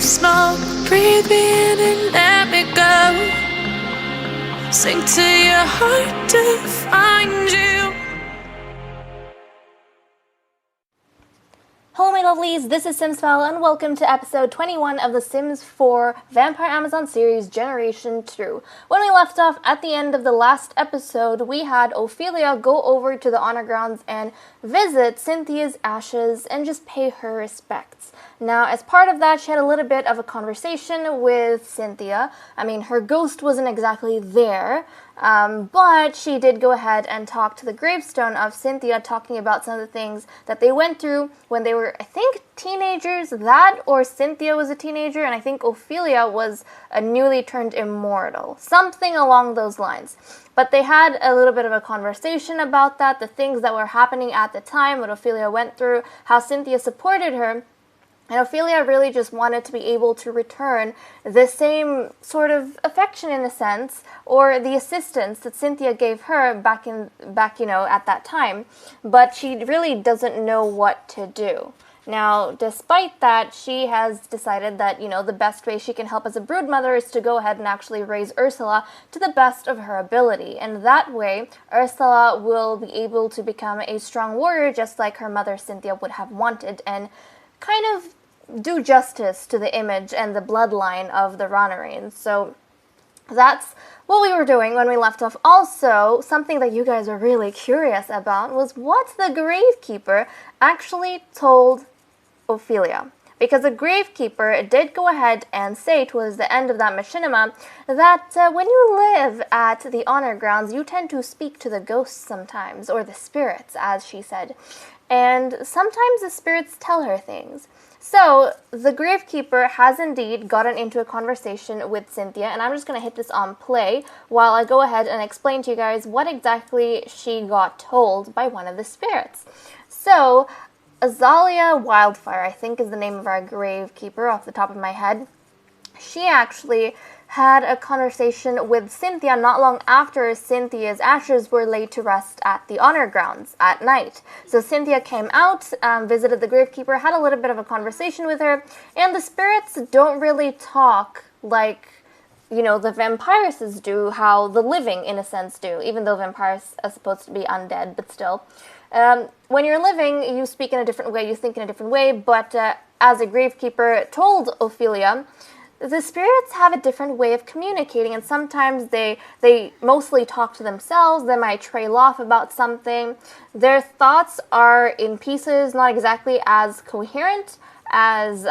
smoke, breathe me in and let me go. Sink to your heart to find you. Hello my lovelies, this is simsfel and welcome to episode 21 of the Sims 4 Vampire Amazon series Generation 2. When we left off at the end of the last episode, we had Ophelia go over to the honor grounds and visit Cynthia's ashes and just pay her respects. Now, as part of that, she had a little bit of a conversation with Cynthia. I mean, her ghost wasn't exactly there, but she did go ahead and talk to the gravestone of Cynthia, talking about some of the things that they went through when they were, I think, teenagers. That or Cynthia was a teenager, and I think Ophelia was a newly turned immortal. Something along those lines. But they had a little bit of a conversation about that, the things that were happening at the time, what Ophelia went through, how Cynthia supported her. And Ophelia really just wanted to be able to return the same sort of affection in a sense, or the assistance that Cynthia gave her back at that time. But she really doesn't know what to do. Now, despite that, she has decided that, the best way she can help as a broodmother is to go ahead and actually raise Ursula to the best of her ability. And that way, Ursula will be able to become a strong warrior just like her mother Cynthia would have wanted, and kind of do justice to the image and the bloodline of the Ranarines. So that's what we were doing when we left off. Also, something that you guys are really curious about was what the Gravekeeper actually told Ophelia. Because the Gravekeeper did go ahead and say towards the end of that machinima that when you live at the honor grounds, you tend to speak to the ghosts sometimes, or the spirits, as she said. And sometimes the spirits tell her things. So, the Gravekeeper has indeed gotten into a conversation with Cynthia, and I'm just going to hit this on play while I go ahead and explain to you guys what exactly she got told by one of the spirits. So, Azalea Wildfire, I think is the name of our Gravekeeper off the top of my head. She actually had a conversation with Cynthia not long after Cynthia's ashes were laid to rest at the honor grounds at night. So Cynthia came out, visited the Gravekeeper, had a little bit of a conversation with her, and the spirits don't really talk like, the vampires do, how the living, in a sense, do, even though vampires are supposed to be undead, but still. When you're living, you speak in a different way, you think in a different way, but as a Gravekeeper told Ophelia, the spirits have a different way of communicating, and sometimes they mostly talk to themselves. They might trail off about something. Their thoughts are in pieces, not exactly as coherent as,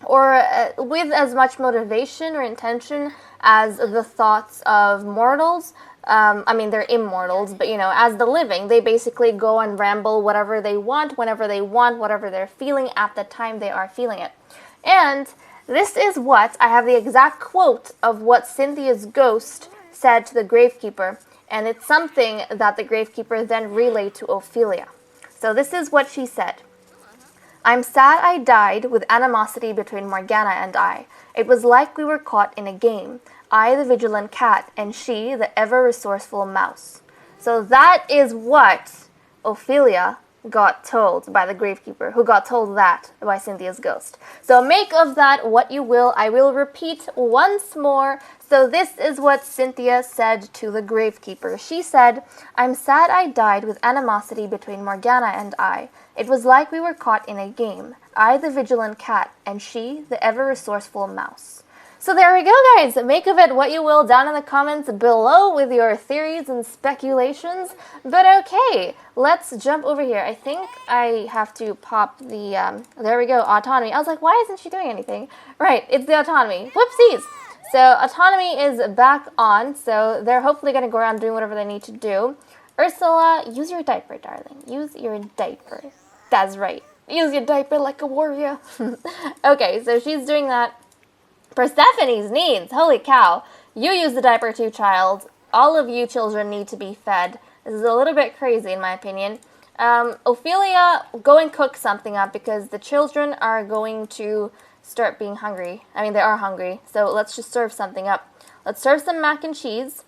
or with as much motivation or intention as the thoughts of mortals. They're immortals, but, as the living, they basically go and ramble whatever they want, whenever they want, whatever they're feeling at the time they are feeling it. And this is what, I have the exact quote of what Cynthia's ghost said to the Gravekeeper, and it's something that the Gravekeeper then relayed to Ophelia. So this is what she said. I'm sad I died with animosity between Morgana and I. It was like we were caught in a game. I, the vigilant cat, and she, the ever-resourceful mouse. So that is what Ophelia got told by the Gravekeeper, who got told that by Cynthia's ghost. So make of that what you will. I will repeat once more. So this is what Cynthia said to the Gravekeeper. She said, I'm sad I died with animosity between Morgana and I. It was like we were caught in a game. I, the vigilant cat, and she, the ever-resourceful mouse. So there we go, guys. Make of it what you will down in the comments below with your theories and speculations. But okay, let's jump over here. I think I have to pop the, there we go, autonomy. I was like, why isn't she doing anything? Right, it's the autonomy. Whoopsies. So autonomy is back on, so they're hopefully going to go around doing whatever they need to do. Ursula, use your diaper, darling. Use your diaper. That's right. Use your diaper like a warrior. Okay, so she's doing that. Persephone's needs. Holy cow. You use the diaper too, child. All of you children need to be fed. This is a little bit crazy in my opinion. Ophelia, go and cook something up because the children are going to start being hungry. I mean, they are hungry. So let's just serve something up. Let's serve some mac and cheese.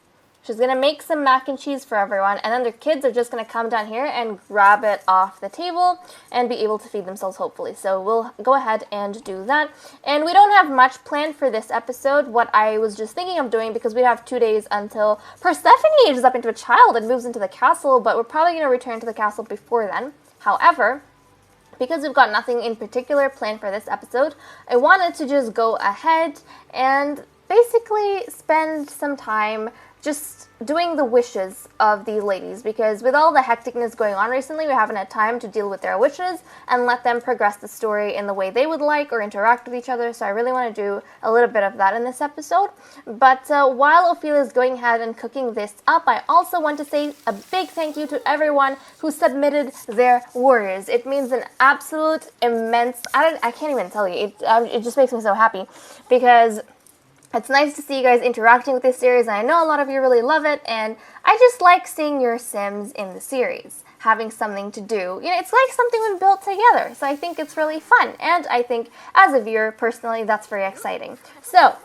She's going to make some mac and cheese for everyone, and then their kids are just going to come down here and grab it off the table and be able to feed themselves, hopefully. So we'll go ahead and do that. And we don't have much planned for this episode. What I was just thinking of doing, because we have 2 days until Persephone ages up into a child and moves into the castle, but we're probably going to return to the castle before then. However, because we've got nothing in particular planned for this episode, I wanted to just go ahead and basically spend some time just doing the wishes of these ladies, because with all the hecticness going on recently, we haven't had time to deal with their wishes and let them progress the story in the way they would like or interact with each other. So I really want to do a little bit of that in this episode. But while Ophelia is going ahead and cooking this up, I also want to say a big thank you to everyone who submitted their warriors. It means an absolute immense, I can't even tell you, it just makes me so happy, because it's nice to see you guys interacting with this series, and I know a lot of you really love it, and I just like seeing your Sims in the series, having something to do. You know, it's like something we've built together, so I think it's really fun, and I think, as a viewer, personally, that's very exciting. So,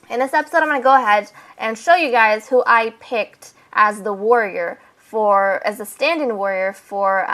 in this episode, I'm going to go ahead and show you guys who I picked as the warrior as a stand-in warrior for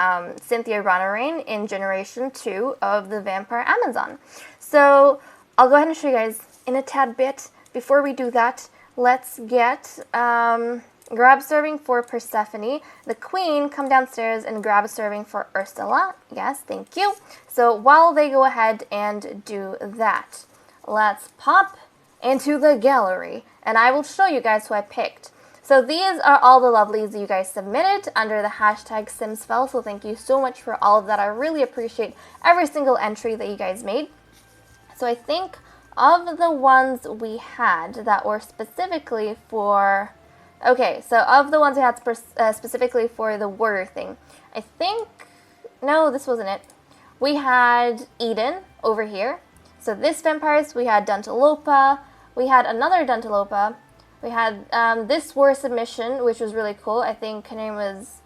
Cynthia Ranarain in Generation 2 of the Vampire Amazon. So, I'll go ahead and show you guys in a tad bit. Before we do that, let's get grab serving for Persephone. The queen, come downstairs and grab a serving for Ursula. Yes, thank you. So while they go ahead and do that, let's pop into the gallery and I will show you guys who I picked. So these are all the lovelies you guys submitted under the hashtag simsfel, so thank you so much for all of that. I really appreciate every single entry that you guys made. So I think of the ones we had that were specifically for... Okay, so of the ones we had specifically for the warrior thing, I think... No, this wasn't it. We had Eden over here. So this vampires, we had Dantalopa. We had another Dantalopa. We had this war submission, which was really cool. I think her name was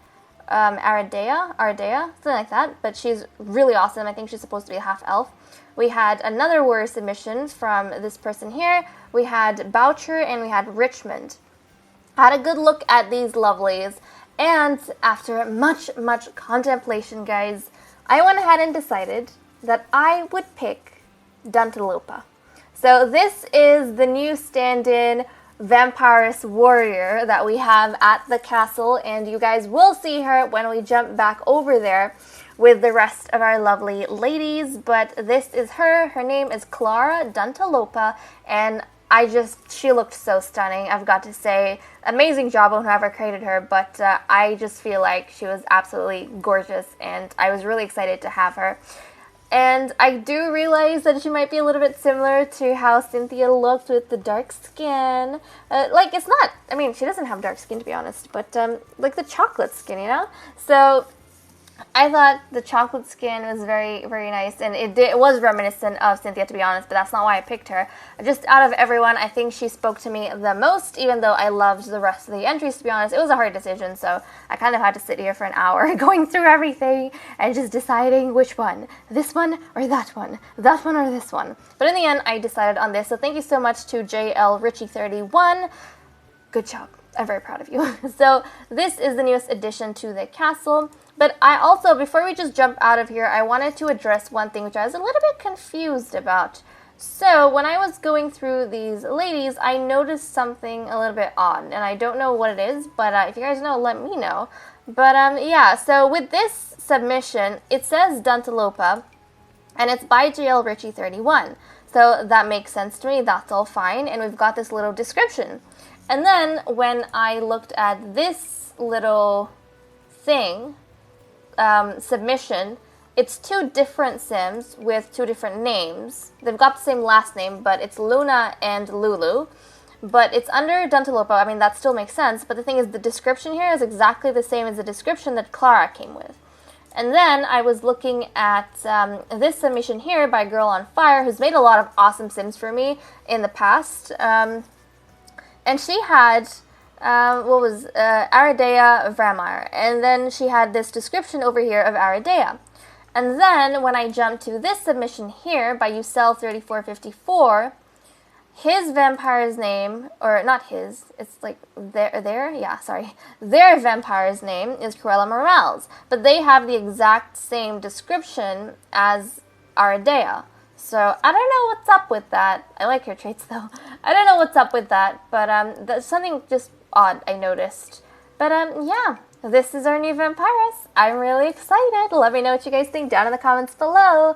Ardea, something like that. But she's really awesome. I think she's supposed to be a half-elf. We had another warrior submission from this person here. We had Boucher and we had Richmond. I had a good look at these lovelies, and after much contemplation, guys, I went ahead and decided that I would pick Dantalopa. So this is the new stand-in vampirist warrior that we have at the castle, and you guys will see her when we jump back over there with the rest of our lovely ladies. But this is her. Her name is Clara Dantalopa, and she looked so stunning, I've got to say. Amazing job on whoever created her, but I just feel like she was absolutely gorgeous, and I was really excited to have her. And I do realize that she might be a little bit similar to how Cynthia looked with the dark skin. It's not, I mean, she doesn't have dark skin, to be honest, but like the chocolate skin, you know? So I thought the chocolate skin was very, very nice, and it was reminiscent of Cynthia, to be honest, but that's not why I picked her. Just out of everyone, I think she spoke to me the most, even though I loved the rest of the entries, to be honest. It was a hard decision, so I kind of had to sit here for an hour going through everything and just deciding which one. This one or that one? That one or this one? But in the end, I decided on this, so thank you so much to JL Richie31. Good job. I'm very proud of you. So this is the newest addition to the castle. But I also, before we just jump out of here, I wanted to address one thing which I was a little bit confused about. So when I was going through these ladies, I noticed something a little bit odd, and I don't know what it is, but if you guys know, let me know. But yeah, so with this submission, it says Dantalopa, and it's by JL Richie31. So that makes sense to me, that's all fine, and we've got this little description. And then when I looked at this little thing, submission, it's two different Sims with two different names. They've got the same last name, but it's Luna and Lulu. But it's under Dantalopa. I mean, that still makes sense, but the thing is, the description here is exactly the same as the description that Clara came with. And then I was looking at this submission here by Girl on Fire, who's made a lot of awesome Sims for me in the past. And she had Aradea Vramar, and then she had this description over here of Aradea. And then when I jumped to this submission here by Ucel3454, his vampire's name, or not his, it's like their vampire's name is Cruella Morales, but they have the exact same description as Aradea. So I don't know what's up with that. I like her traits though. I don't know what's up with that, but that's something just odd I noticed. But yeah, this is our new vampiress. I'm really excited. Let me know what you guys think down in the comments below.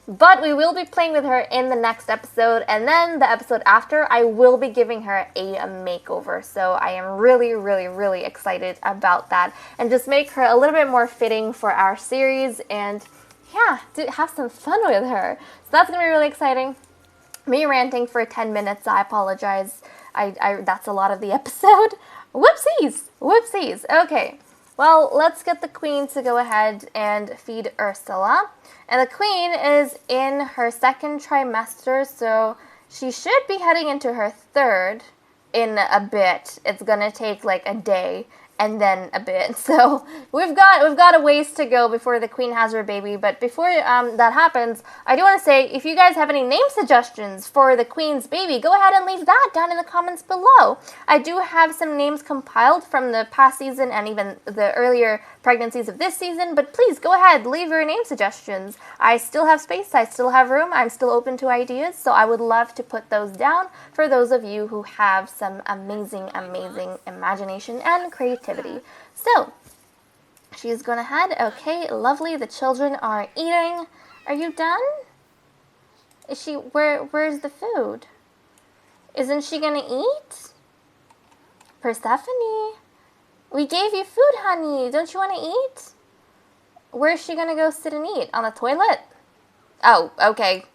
But we will be playing with her in the next episode, and then the episode after, I will be giving her a makeover. So I am really, really, really excited about that. And just make her a little bit more fitting for our series, and yeah, to have some fun with her. So that's going to be really exciting. Me ranting for 10 minutes, I apologize. That's a lot of the episode. Whoopsies! Whoopsies! Okay. Well, let's get the queen to go ahead and feed Ursula. And the queen is in her second trimester, so she should be heading into her third in a bit. It's gonna take like a day and then a bit. So we've got a ways to go before the queen has her baby. But before that happens, I do want to say, if you guys have any name suggestions for the queen's baby, go ahead and leave that down in the comments below. I do have some names compiled from the past season and even the earlier pregnancies of this season, but please go ahead, leave your name suggestions. I still have space, I still have room, I'm still open to ideas, so I would love to put those down for those of you who have some amazing, amazing imagination and creativity. So, she's going ahead. Okay, lovely. The children are eating. Are you done? Is she, where's the food? Isn't she going to eat? Persephone, we gave you food, honey. Don't you want to eat? Where's she going to go sit and eat? On the toilet? Oh, okay.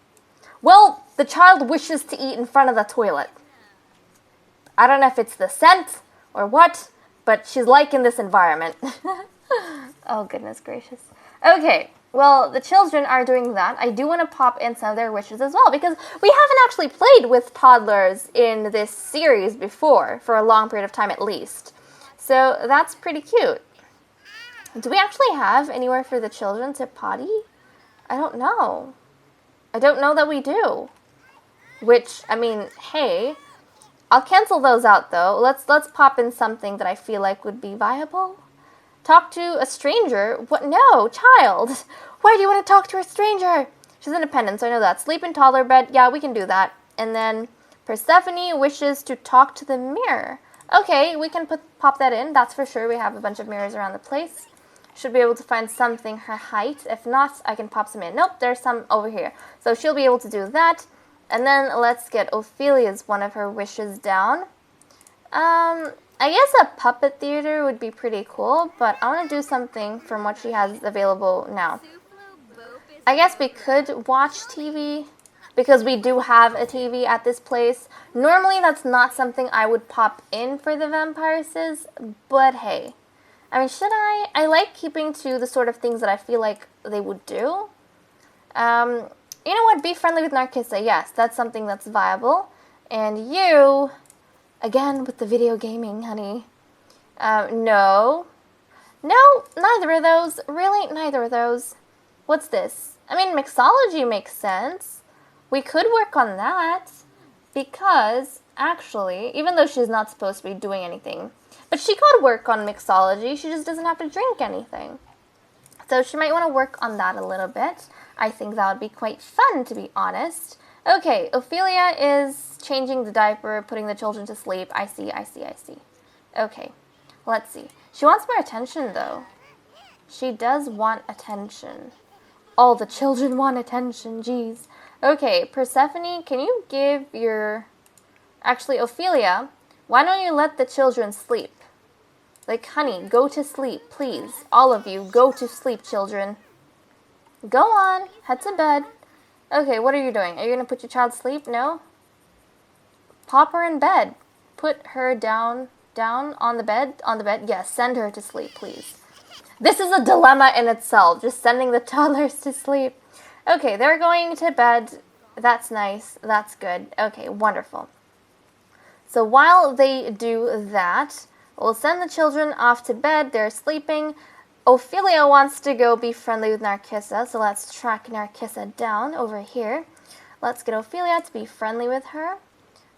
Well, the child wishes to eat in front of the toilet. I don't know if it's the scent or what, but she's liking this environment. Oh, goodness gracious. Okay, well, the children are doing that. I do want to pop in some of their wishes as well, because we haven't actually played with toddlers in this series before, for a long period of time at least. So that's pretty cute. Do we actually have anywhere for the children to potty? I don't know. I don't know that we do. Which, I mean, hey, I'll cancel those out though. Let's pop in something that I feel like would be viable. Talk to a stranger? What? No, child. Why do you want to talk to a stranger? She's independent, so I know that. Sleep in toddler bed. Yeah, we can do that. And then Persephone wishes to talk to the mirror. Okay, we can pop that in. That's for sure. We have a bunch of mirrors around the place. Should be able to find something her height. If not, I can pop some in. Nope, there's some over here. So she'll be able to do that. And then let's get Ophelia's one of her wishes down. I guess a puppet theater would be pretty cool, but I want to do something from what she has available now. I guess we could watch TV, because we do have a TV at this place. Normally that's not something I would pop in for the vampiresses, but hey. I mean, should I? I like keeping to the sort of things that I feel like they would do. You know what? Be friendly with Narcissa. Yes, that's something that's viable. And you, again, with the video gaming, honey. No. No, neither of those. Really, neither of those. What's this? I mean, mixology makes sense. We could work on that. Because, actually, even though she's not supposed to be doing anything, but she could work on mixology. She just doesn't have to drink anything. So she might want to work on that a little bit. I think that would be quite fun, to be honest. Okay, Ophelia is changing the diaper, putting the children to sleep. I see. Okay, let's see. She wants more attention, though. She does want attention. All the children want attention, jeez. Okay, Persephone, can you give your... Actually, Ophelia, why don't you let the children sleep? Like, honey, go to sleep, please. All of you, go to sleep, children. Go on, head to bed. Okay, what are you doing? Are you going to put your child to sleep? No? Pop her in bed. Put her down on the bed. Yes, send her to sleep, please. This is a dilemma in itself, just sending the toddlers to sleep. Okay, they're going to bed. That's nice. That's good. Okay, wonderful. So while they do that, we'll send the children off to bed. They're sleeping. Ophelia wants to go be friendly with Narcissa, so let's track Narcissa down over here. Let's get Ophelia to be friendly with her.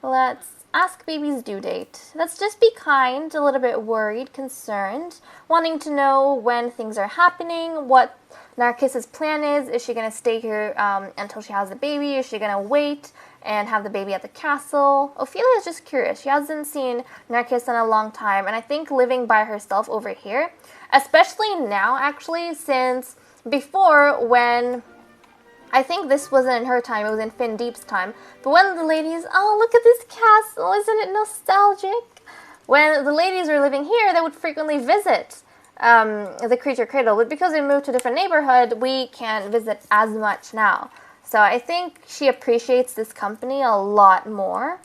Let's ask baby's due date. Let's just be kind, a little bit worried, concerned, wanting to know when things are happening, what Narcissa's plan is. Is she going to stay here until she has the baby? Is she going to wait and have the baby at the castle? Ophelia is just curious. She hasn't seen Narcissa in a long time, and I think living by herself over here, especially now actually, since before when... I think this wasn't in her time, it was in Fin Deep's time. But when the ladies, oh, look at this castle, isn't it nostalgic? When the ladies were living here, they would frequently visit the Creature Cradle. But because we moved to a different neighborhood, we can't visit as much now. So I think she appreciates this company a lot more.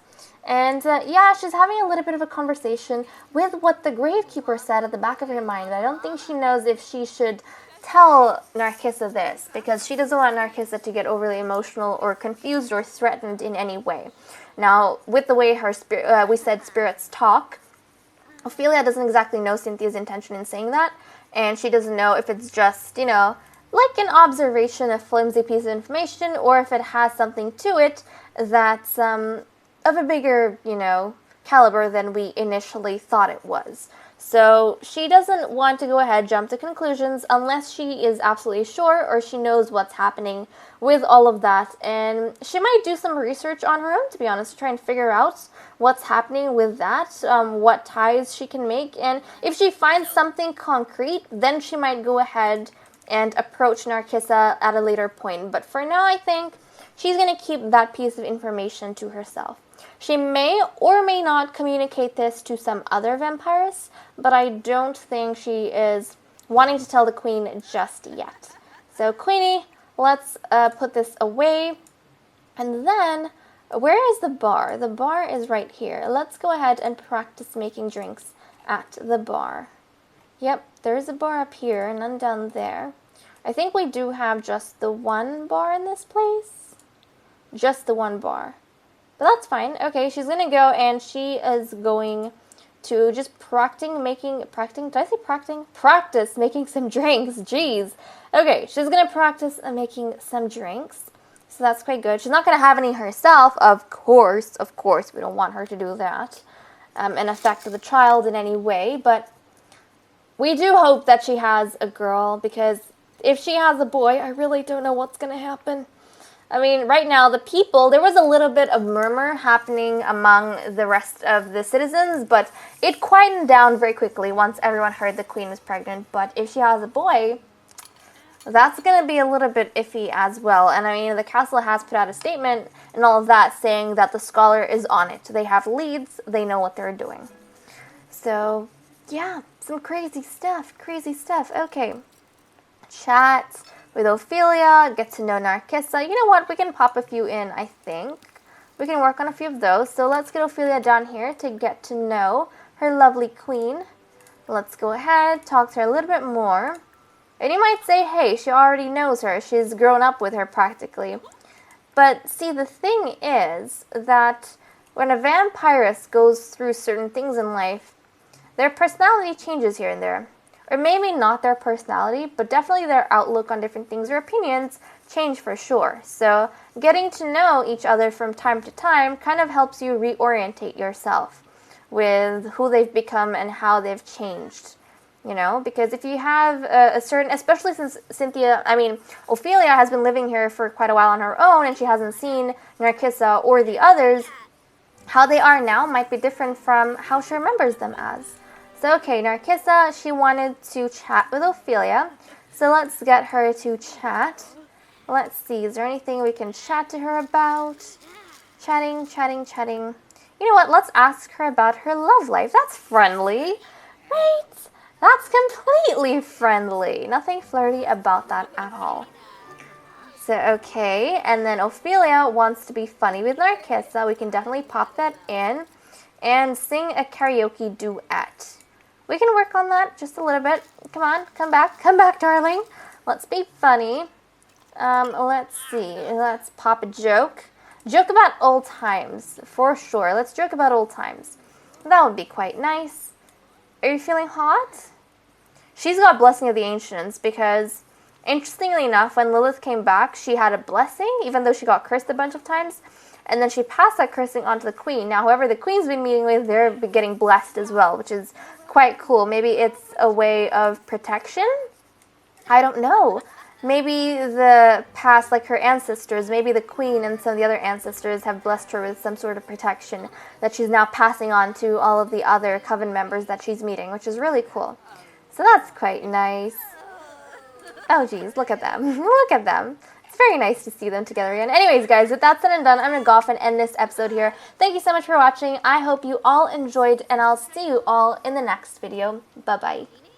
And yeah, she's having a little bit of a conversation with what the Gravekeeper said at the back of her mind. I don't think she knows if she should tell Narcissa this, because she doesn't want Narcissa to get overly emotional or confused or threatened in any way. Now, with the way her we said spirits talk, Ophelia doesn't exactly know Cynthia's intention in saying that, and she doesn't know if it's just, you know, like an observation, a flimsy piece of information, or if it has something to it that's of a bigger, you know, caliber than we initially thought it was. So she doesn't want to go ahead, jump to conclusions, unless she is absolutely sure or she knows what's happening with all of that. And she might do some research on her own, to be honest, to try and figure out what's happening with that, what ties she can make. And if she finds something concrete, then she might go ahead and approach Narcissa at a later point. But for now, I think she's going to keep that piece of information to herself. She may or may not communicate this to some other vampires, but I don't think she is wanting to tell the queen just yet. So, Queenie, let's put this away. And then, where is the bar? The bar is right here. Let's go ahead and practice making drinks at the bar. Yep, there's a bar up here and none down there. I think we do have just the one bar in this place. Just the one bar. But that's fine. Okay, she's going to go and she is going to just practice making some drinks. Jeez. Okay, she's going to practice making some drinks. So that's quite good. She's not going to have any herself, of course. Of course, we don't want her to do that and affect the child in any way. But we do hope that she has a girl, because if she has a boy, I really don't know what's going to happen. I mean, right now, there was a little bit of murmur happening among the rest of the citizens, but it quietened down very quickly once everyone heard the queen was pregnant. But if she has a boy, that's going to be a little bit iffy as well. And I mean, the castle has put out a statement and all of that saying that the scholar is on it. They have leads, they know what they're doing. So, yeah, some crazy stuff. Okay, chat with Ophelia, get to know Narcissa. You know what? We can pop a few in, I think. We can work on a few of those. So let's get Ophelia down here to get to know her lovely queen. Let's go ahead, talk to her a little bit more. And you might say, hey, she already knows her. She's grown up with her practically. But see, the thing is that when a vampiress goes through certain things in life, their personality changes here and there. Or maybe not their personality, but definitely their outlook on different things or opinions change for sure. So getting to know each other from time to time kind of helps you reorientate yourself with who they've become and how they've changed. You know, because if you have a certain, especially since Ophelia has been living here for quite a while on her own and she hasn't seen Narcissa or the others, how they are now might be different from how she remembers them as. So, okay, Narcissa, she wanted to chat with Ophelia. So let's get her to chat. Let's see, is there anything we can chat to her about? Chatting. You know what, let's ask her about her love life. That's friendly, right? That's completely friendly. Nothing flirty about that at all. So, okay, and then Ophelia wants to be funny with Narcissa. We can definitely pop that in and sing a karaoke duet. We can work on that just a little bit. Come on, come back, darling. Let's be funny. Let's see. Let's pop a joke. Joke about old times, for sure. Let's joke about old times. That would be quite nice. Are you feeling hot? She's got Blessing of the Ancients because, interestingly enough, when Lilith came back, she had a blessing, even though she got cursed a bunch of times. and then she passed that cursing on to the queen. Now, whoever the queen's been meeting with, they're getting blessed as well, which is quite cool. Maybe it's a way of protection? I don't know. Maybe the past, like her ancestors, maybe the queen and some of the other ancestors have blessed her with some sort of protection that she's now passing on to all of the other coven members that she's meeting, which is really cool. So that's quite nice. Oh geez, look at them. Look at them. It's very nice to see them together again. Anyways, guys, with that said and done, I'm going to go off and end this episode here. Thank you so much for watching. I hope you all enjoyed, and I'll see you all in the next video. Bye-bye.